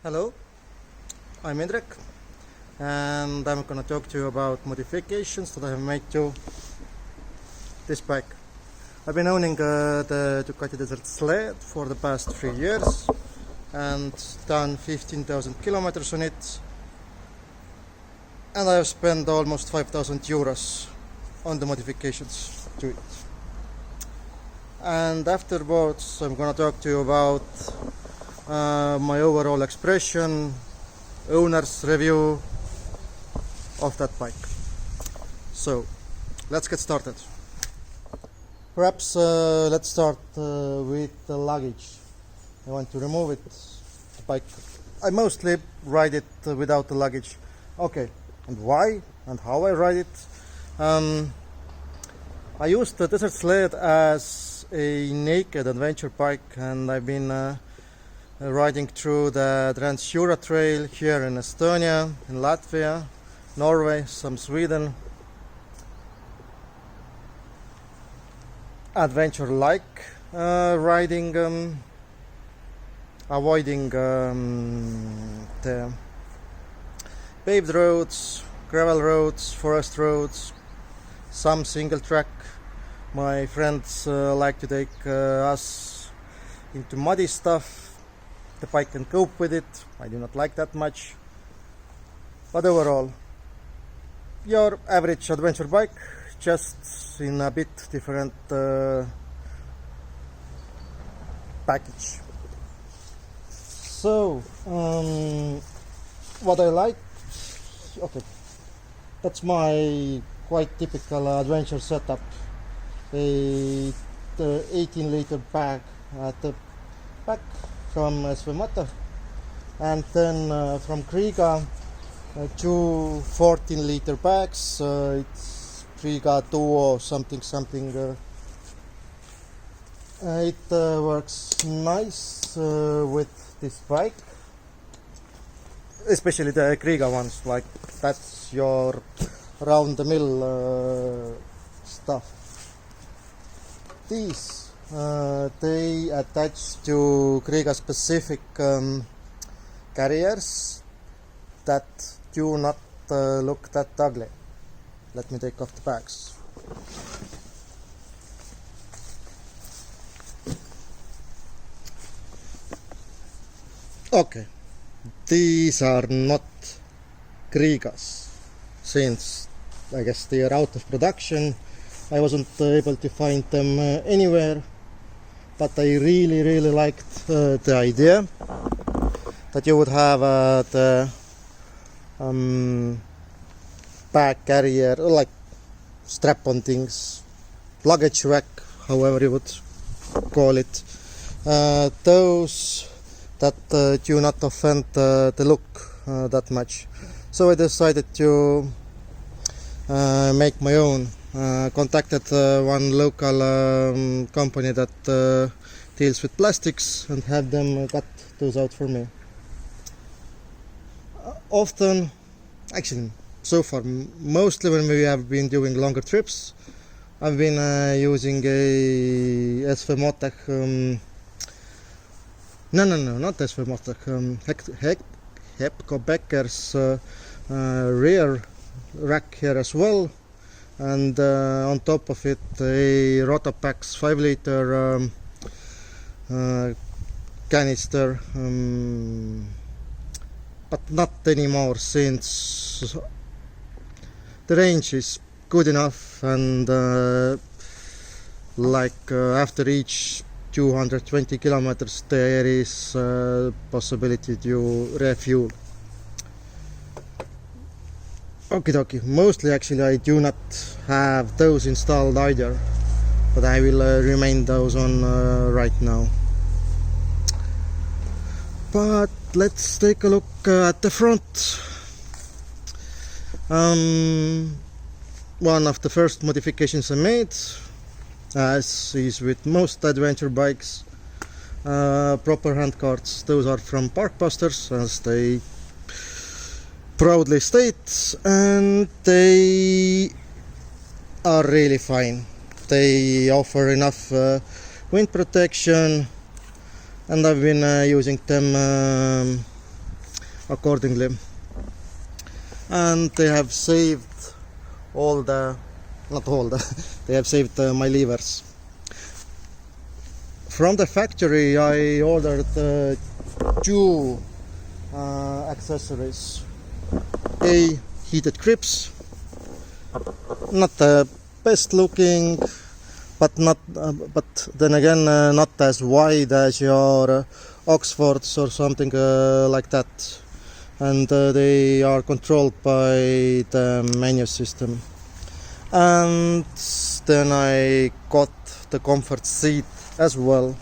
Hello, I'm Indrek, and I'm gonna talk to you about modifications that I have made to this bike. I've been owning the Ducati Desert Sled for the past 3 years and done 15,000 kilometers on it, and I've spent almost 5,000 euros on the modifications to it. And afterwards I'm gonna talk to you about my overall expression, owner's review of that bike. So let's get started. Perhaps let's start with the luggage. I want to remove it. The bike, I mostly ride it without the luggage. Okay, and why and how I ride it? I used the Desert Sled as a naked adventure bike, and I've been riding through the Trans-Jura Trail here in Estonia, in Latvia, Norway, some Sweden. Adventure-like riding, avoiding the paved roads, gravel roads, forest roads, some single track. My friends like to take us into muddy stuff. The bike can cope with it. I do not like that much. But overall, your average adventure bike, just in a bit different package. So, what I like, okay, that's my quite typical adventure setup. A 18-liter bag at the back from Svemata, and then from Kriga, two 14-liter bags. It's Kriga Duo something. It works nice with this bike, especially the Kriga ones. Like, that's your round-the-mill stuff. These they attach to Kriga specific carriers that do not look that ugly. Let me take off the bags. Okay, these are not Krigas, since I guess they are out of production. I wasn't able to find them anywhere, but I really liked the idea that you would have the bag carrier, like strap-on things, luggage rack, however you would call it, those that do not offend the look that much. So I decided to make my own. Contacted one local company that deals with plastics and had them cut those out for me. Often, actually so far, mostly when we have been doing longer trips, I've been using a SV no, not SV Hepco Becker's rear rack here as well. And on top of it, a Rotapax'i 5-liter canister, but not anymore, since the range is good enough, and after each 220 kilometers there is possibility to refuel. Okie dokie, mostly actually I do not have those installed either, but I will remain those on right now. But let's take a look at the front. One of the first modifications I made, as is with most adventure bikes, proper handcarts. Those are from Parkbusters, as they proudly state, and they are really fine. They offer enough wind protection, and I've been using them accordingly. And they have saved all the, not all the, they have saved my levers. From the factory I ordered two accessories. A, heated grips, not the best looking, but not but then again not as wide as your Oxfords or something like that, and they are controlled by the menu system. And then I got the comfort seat as well.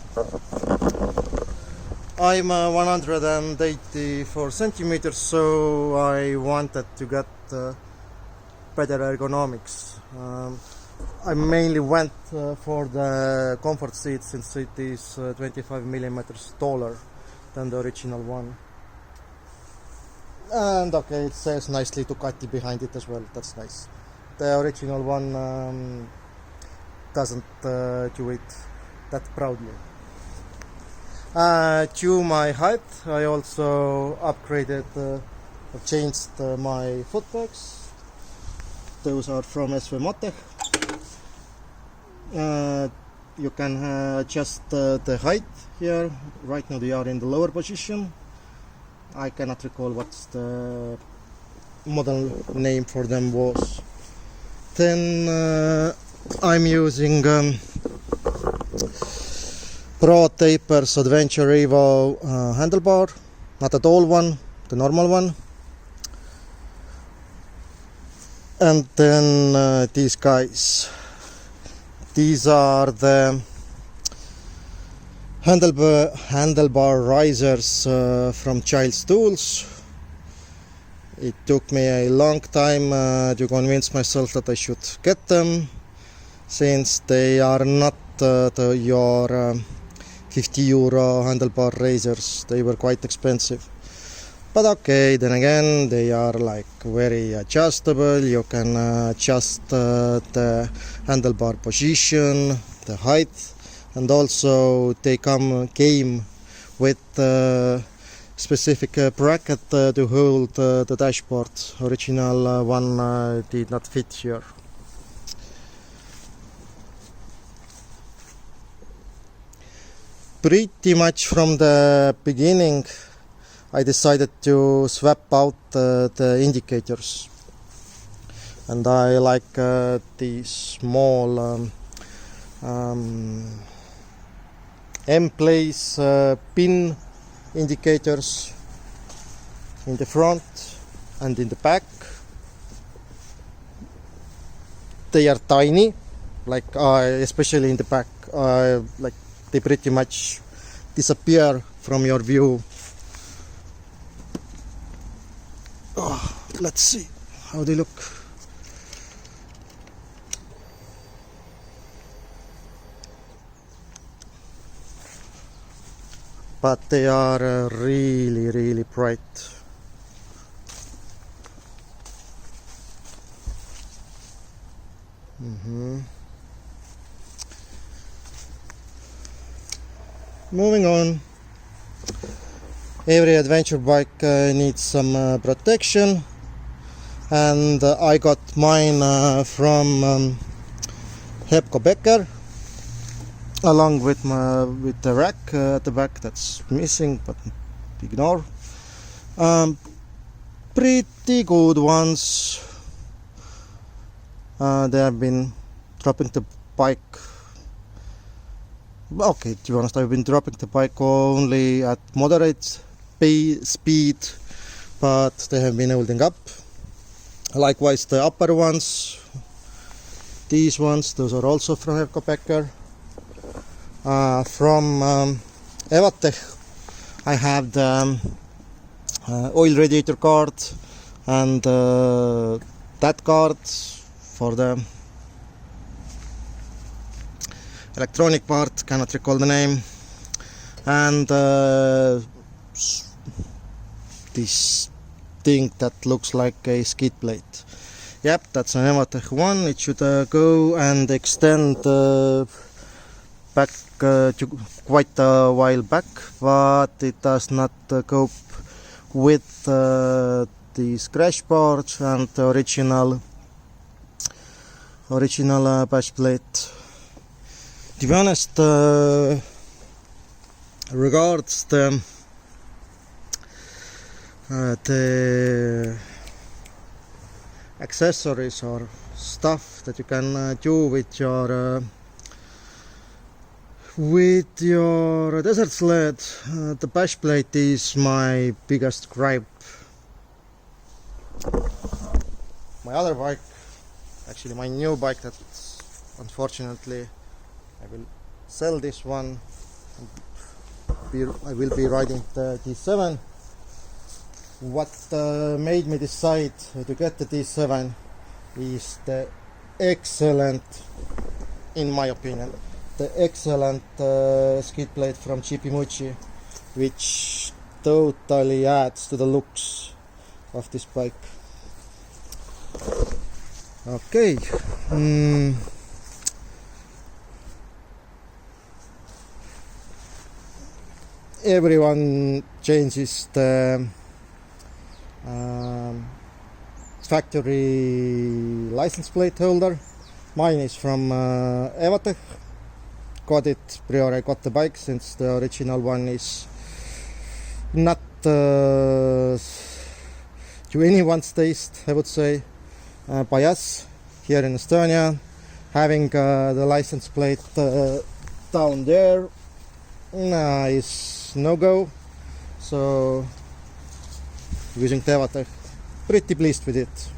I'm 184 centimeters, so I wanted to get better ergonomics. I mainly went for the comfort seat since it is 25 millimeters taller than the original one. And okay, it says nicely Ducati behind it as well, that's nice. The original one doesn't do it that proudly. To my height, I also upgraded, changed my foot pegs. Those are from SV Motech. You can adjust the height here. Right now they are in the lower position. I cannot recall what's the model name for them was. Then I'm using Rotapax'i Adventure Evo handlebar, not a tall one, the normal one. And then these guys. These are the handlebar risers from Child's Tools. It took me a long time to convince myself that I should get them, since they are not your 50 euro handlebar razors. They were quite expensive. But okay, then again, they are like very adjustable. You can adjust the handlebar position, the height, and also they came with specific bracket to hold the dashboard. Original one did not fit here. Pretty much from the beginning I decided to swap out the indicators, and I like these small M-place pin indicators in the front and in the back. They are tiny, like especially in the back, like they pretty much disappear from your view. Oh, let's see how they look. But they are really, really bright. Moving on. Every adventure bike needs some protection, and I got mine from Hebko Becker, along with the rack at the back that's missing, but ignore. Pretty good ones. They have been dropping the bike. Okay, to be honest, I've been dropping the bike only at moderate speed, but they have been holding up. Likewise, the upper ones, these ones, those are also from Hebko Becker. From Evatech, I have the oil radiator card and that card for the electronic part, cannot recall the name, and this thing that looks like a skid plate. Yep, that's an Evatech one. It should go and extend back to quite a while back, but it does not cope with the crash parts and the original bash plate. To be honest, regards the accessories or stuff that you can do with your desert sled, the bash plate is my biggest gripe. My other bike, actually my new bike, that unfortunately I will sell this one. I will be riding the D7. What made me decide to get the D7 is the excellent, in my opinion, the excellent skid plate from GP Mucci, which totally adds to the looks of this bike. Okay. Everyone changes the factory license plate holder. Mine is from Evatech. Got it prior I got the bike, since the original one is not to anyone's taste, I would say. By us here in Estonia, having the license plate down there is no go. So using the Evatech, pretty pleased with it.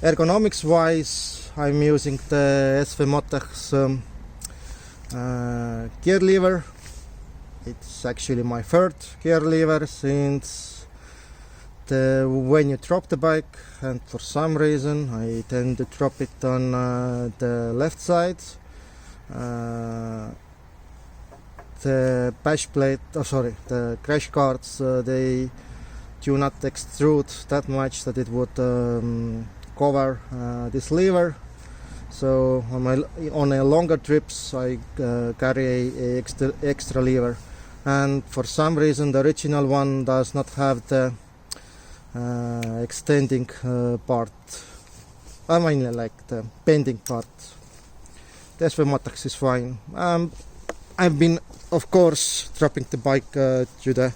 Ergonomics wise, I'm using the SV Motech's gear lever. It's actually my third gear lever, since when you drop the bike, and for some reason I tend to drop it on the left side, the bash plate, the crash guards, they do not extrude that much that it would cover this lever. So on a longer trips I carry a extra lever, and for some reason the original one does not have the extending part. I mainly like the bending part. The SV Motech's is fine. I've been, of course, dropping the bike to the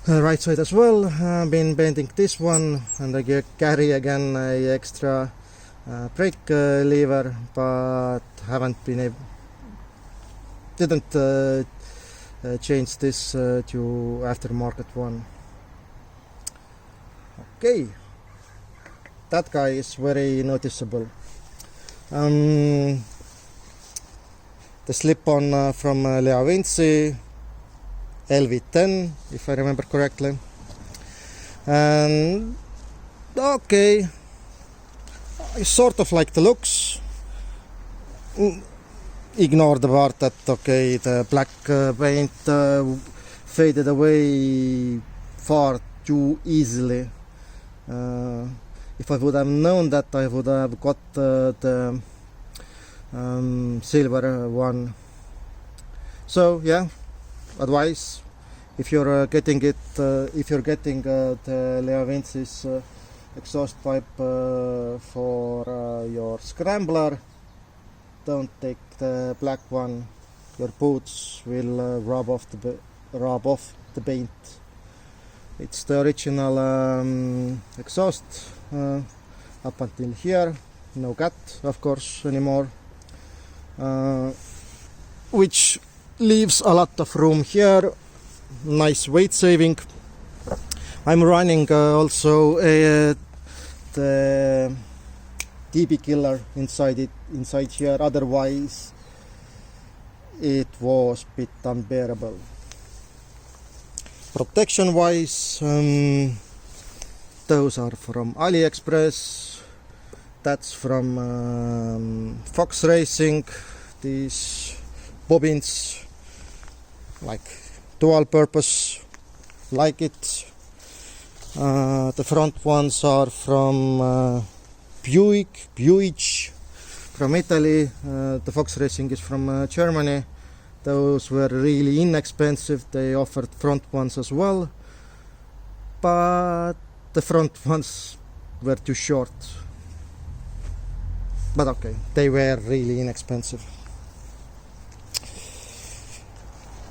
right side as well. I've been bending this one, and I carry again a extra brake lever, but haven't been didn't change this to aftermarket one. Okay, that guy is very noticeable. The slip-on from Leavinci, LV10, if I remember correctly. And okay, I sort of like the looks. Ignore the part that the black paint faded away far too easily. If I would have known that, I would have got the silver one. So yeah, advice: if you're getting the Leavinci's exhaust pipe for your Scrambler, don't take the black one. Your boots will rub off the paint. It's the original exhaust up until here, no cat of course anymore, which leaves a lot of room here. Nice weight saving. I'm running also the DB killer inside here, otherwise it was a bit unbearable. Protection wise, those are from AliExpress. That's from Fox Racing. These bobbins, like dual purpose, like it. The front ones are from Buick from Italy. The Fox Racing is from Germany. Those were really inexpensive. They offered front ones as well, but the front ones were too short. But okay, they were really inexpensive.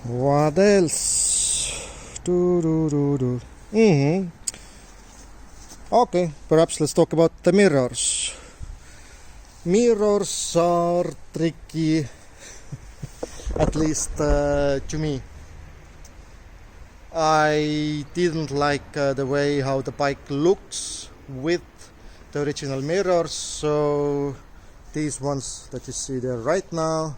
What else? Okay, perhaps let's talk about the mirrors. Mirrors are tricky, at least to me. I didn't like the way how the bike looks with the original mirrors, so these ones that you see there right now,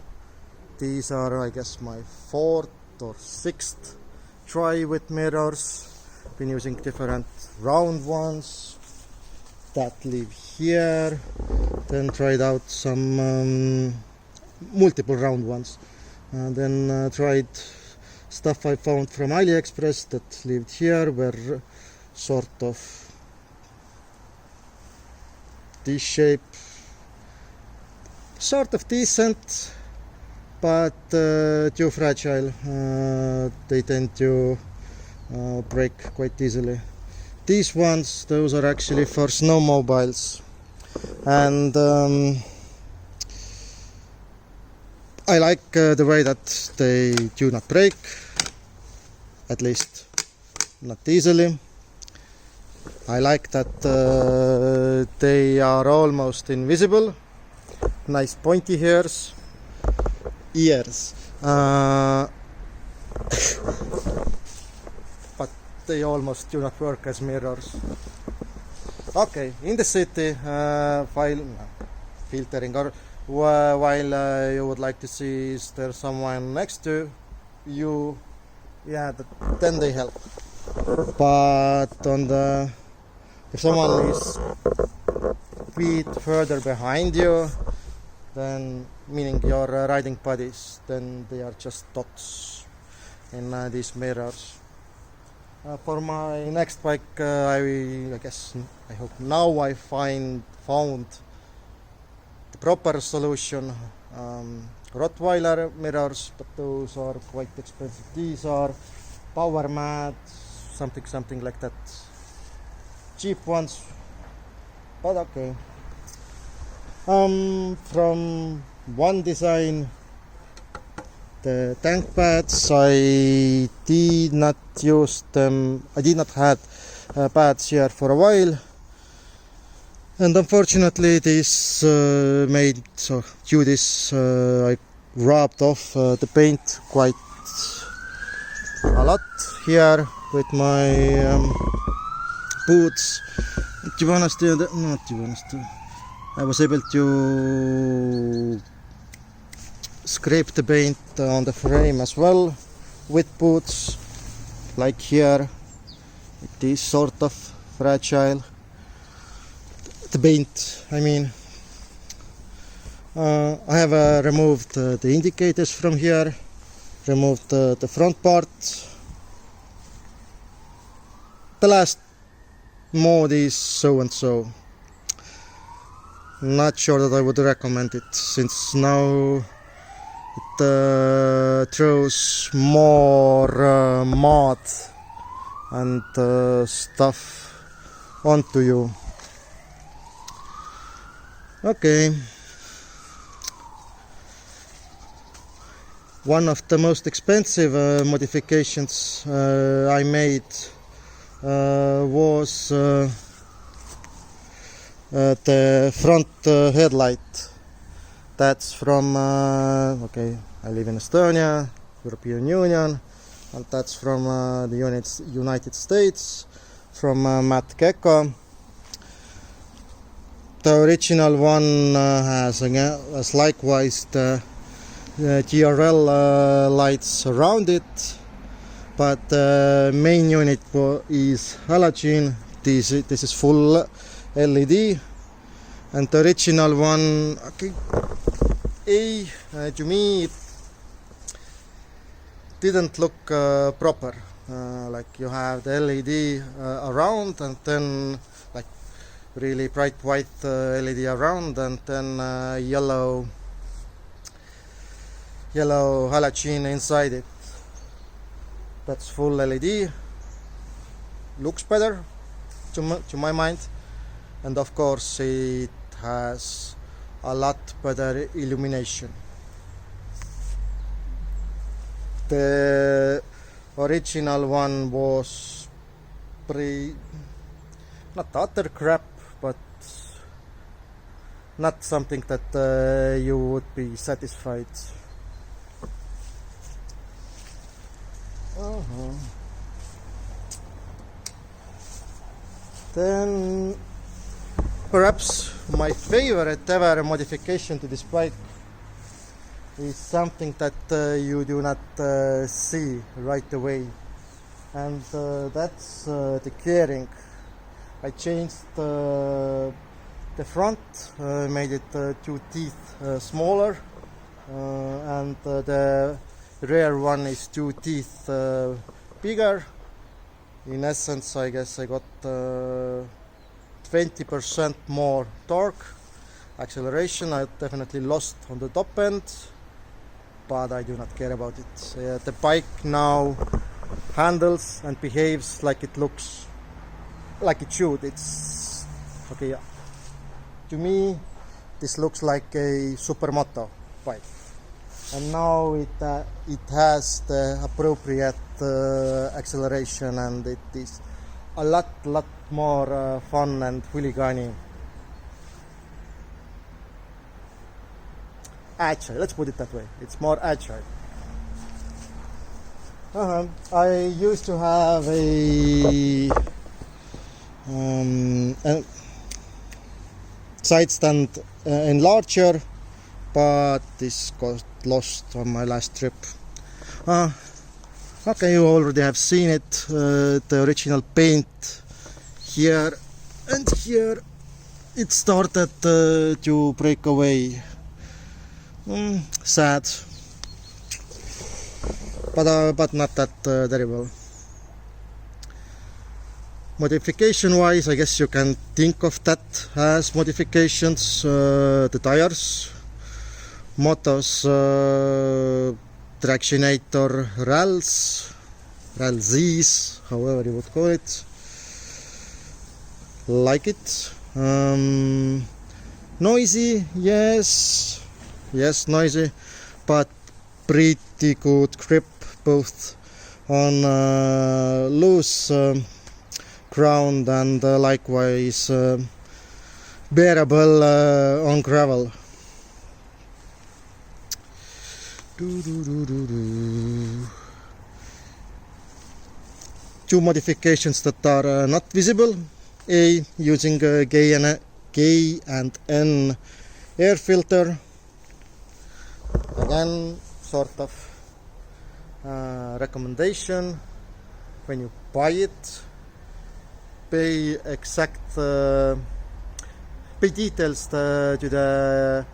these are, I guess, my 4th or 6th try with mirrors. Been using different round ones that live here, then tried out some multiple round ones, and then tried stuff I found from AliExpressist that lived here, were sort of this shape, sort of decent, but too fragile. They tend to break quite easily. These ones, those are actually for snowmobiles, and I like the way that they do not break, at least not easily. I like that they are almost invisible. Nice pointy ears. But they almost do not work as mirrors. Okay, in the city, filtering, or while you would like to see is there someone next to you, yeah, then they help. But if someone is a bit further behind you, then meaning your riding buddies, then they are just dots in these mirrors. For my next bike, I hope now I found the proper solution. Rottweiler mirrors, but those are quite expensive. These are power mat, something like that. Cheap ones, but okay. From one design, the tank pads, I did not use them. I did not have pads here for a while, and unfortunately this made so due this I rubbed off the paint quite a lot here with my boots. To be honest, I was able to scrape the paint on the frame as well with boots, like here. It is sort of fragile. The paint, I mean. I have removed the indicators from here, removed the front part. The last mode is so and so. Not sure that I would recommend it, since now it throws more mud and stuff onto you. Okay. One of the most expensive modifications I made was the front headlight. That's from okay, I live in Estonia, European Union, and that's from the United States, from Matt Gecko. The original one has likewise the GRL lights around it, but the main unit is halogen. This is full LED, and the original one, okay, to me it didn't look proper. Like you have the LED around, and then like really bright white LED around, and then yellow yellow halogen inside it. That's full LED. Looks better to my mind, and of course it has a lot better illumination. The original one was not utter crap, but not something that you would be satisfied. Then perhaps my favorite ever modification to this bike is something that you do not see right away, and that's the gearing. I changed the front, made it 2 teeth smaller, and the rear one is 2 teeth bigger. In essence, I guess I got 20% more torque. Acceleration I definitely lost on the top end, but I do not care about it. The bike now handles and behaves like it looks like it should. It's okay. To me, this looks like a supermoto bike, and now it has the appropriate acceleration, and it is a lot more fun and hooligan-y. Agile, let's put it that way. It's more agile. I used to have a side stand enlarger, but this got lost on my last trip. Okay, you already have seen it. The original paint here and here, it started to break away. Sad, but not that terrible. Modification wise, I guess you can think of that as modifications. The tires, motos, tractionator, ralsies, however you would call it. Like it. Noisy, yes, noisy, but pretty good grip both on loose ground and likewise bearable on gravel. Two modifications that are not visible. A, using K and N air filter. Again, sort of recommendation: when you buy it, pay details to the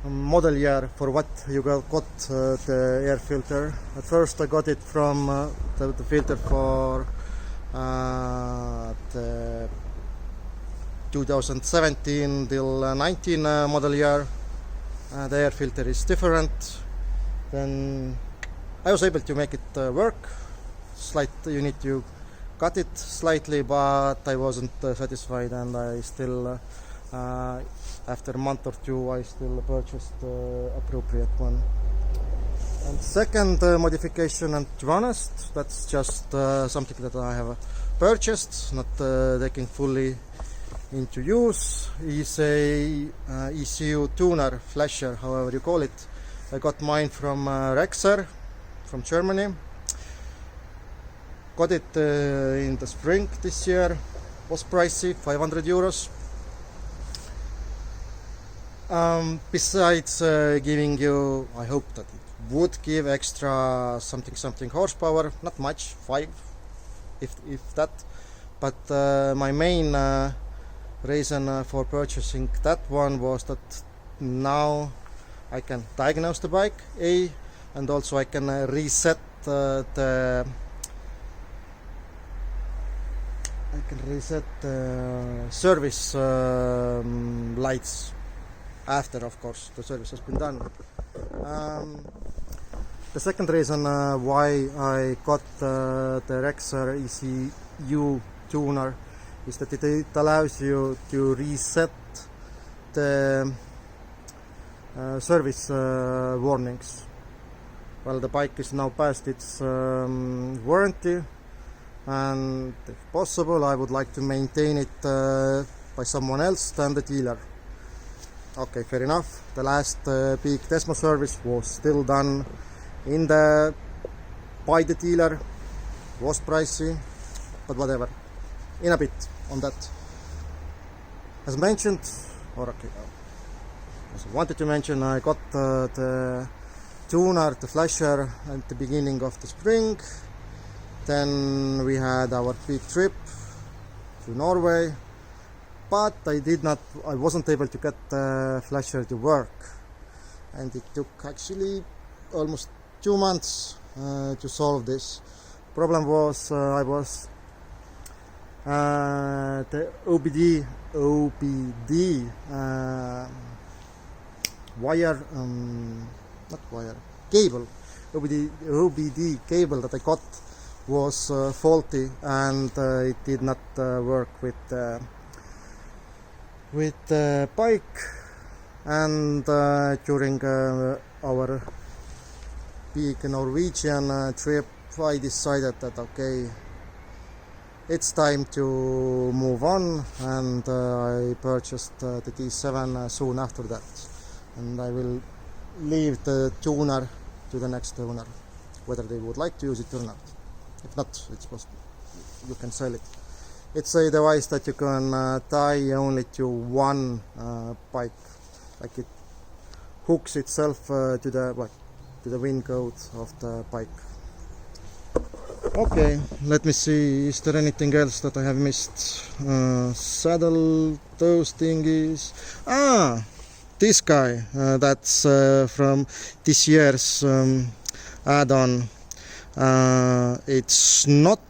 model year for what you got the air filter. At first I got it from the filter for the 2017 till 19 model year. The air filter is different. Then I was able to make it work. You need to cut it slightly, but I wasn't satisfied, and I still after a month or two I still purchased the appropriate one. And second modification, and to be honest, that's just something that I have purchased, not taking fully into use, is a ECU tuner, flasher, however you call it. I got mine from Rexer from Germany. Got it in the spring this year. Was pricey, 500 euros. Besides giving you, I hope that it would give extra something horsepower, not much, 5 if that, but my main reason for purchasing that one was that now I can diagnose the bike, and also I can reset the service lights after, of course, the service has been done. The second reason why I got the Rexer ECU tuner is that it allows you to reset the service warnings. Well, the bike is now past its warranty, and if possible I would like to maintain it by someone else than the dealer. Okay, fair enough. The last big Desmo service was still done by the dealer. Was pricey, but whatever. In a bit on that. As mentioned, as I wanted to mention, I got the tuner, the flasher, at the beginning of the spring. Then we had our big trip to Norway, but I wasn't able to get the flasher to work, and it took actually almost 2 months to solve this. Problem was the OBD cable, OBD cable that I got was faulty, and it did not work with the bike. And during our big Norwegian trip, I decided that okay, it's time to move on, and I purchased the T7 soon after that, and I will leave the tuner to the next owner, whether they would like to use it or not. If not, it's possible, you can sell it. It's a device that you can tie only to one bike, like it hooks itself to the windcoat of the bike. Okay, let me see, is there anything else that I have missed? Saddle, those thingies. This guy, that's from this year's add-on. It's not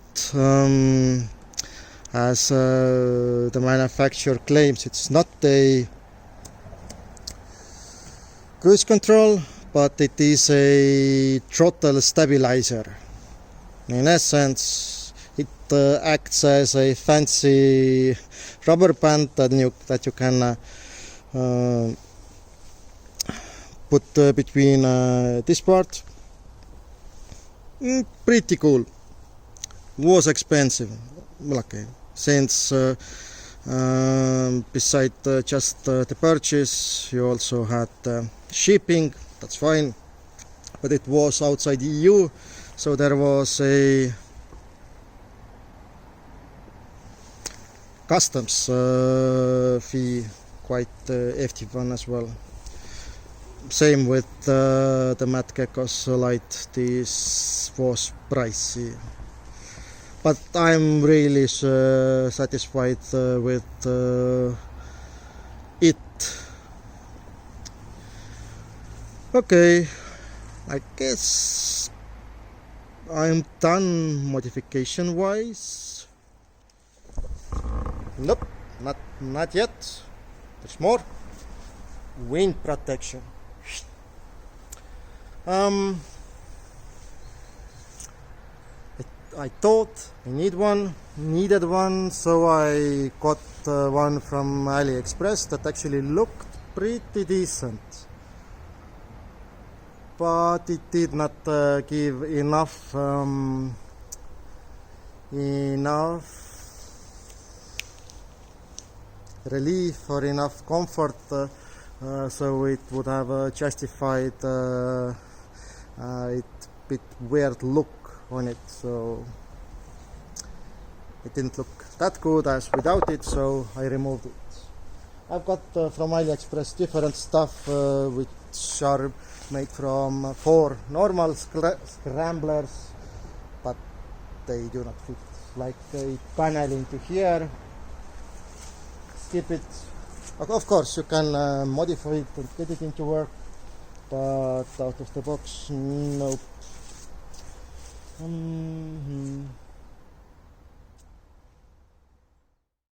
as the manufacturer claims, it's not a cruise control, but it is a throttle stabilizer. In essence, it acts as a fancy rubber band that you can put between this part. Pretty cool. Was expensive. Okay, since beside just the purchase, you also had shipping. That's fine, but it was outside EU, so there was a customs fee, quite hefty one as well. Same with the Matt Geckos Light. This was pricey, but I'm really satisfied with it. Okay, I guess I'm done modification wise. Nope, not yet. There's more. Wind protection. I thought I needed one, so I got one from AliExpress that actually looked pretty decent, but it did not give enough relief or enough comfort, so it would have justified it bit weird look on it, so it didn't look that good as without it, so I removed it. I've got from AliExpress different stuff which are made from 4 normal scramblers, but they do not fit, like a panel into here. Skip it. Of course you can modify it and get it into work, but out of the box, nope.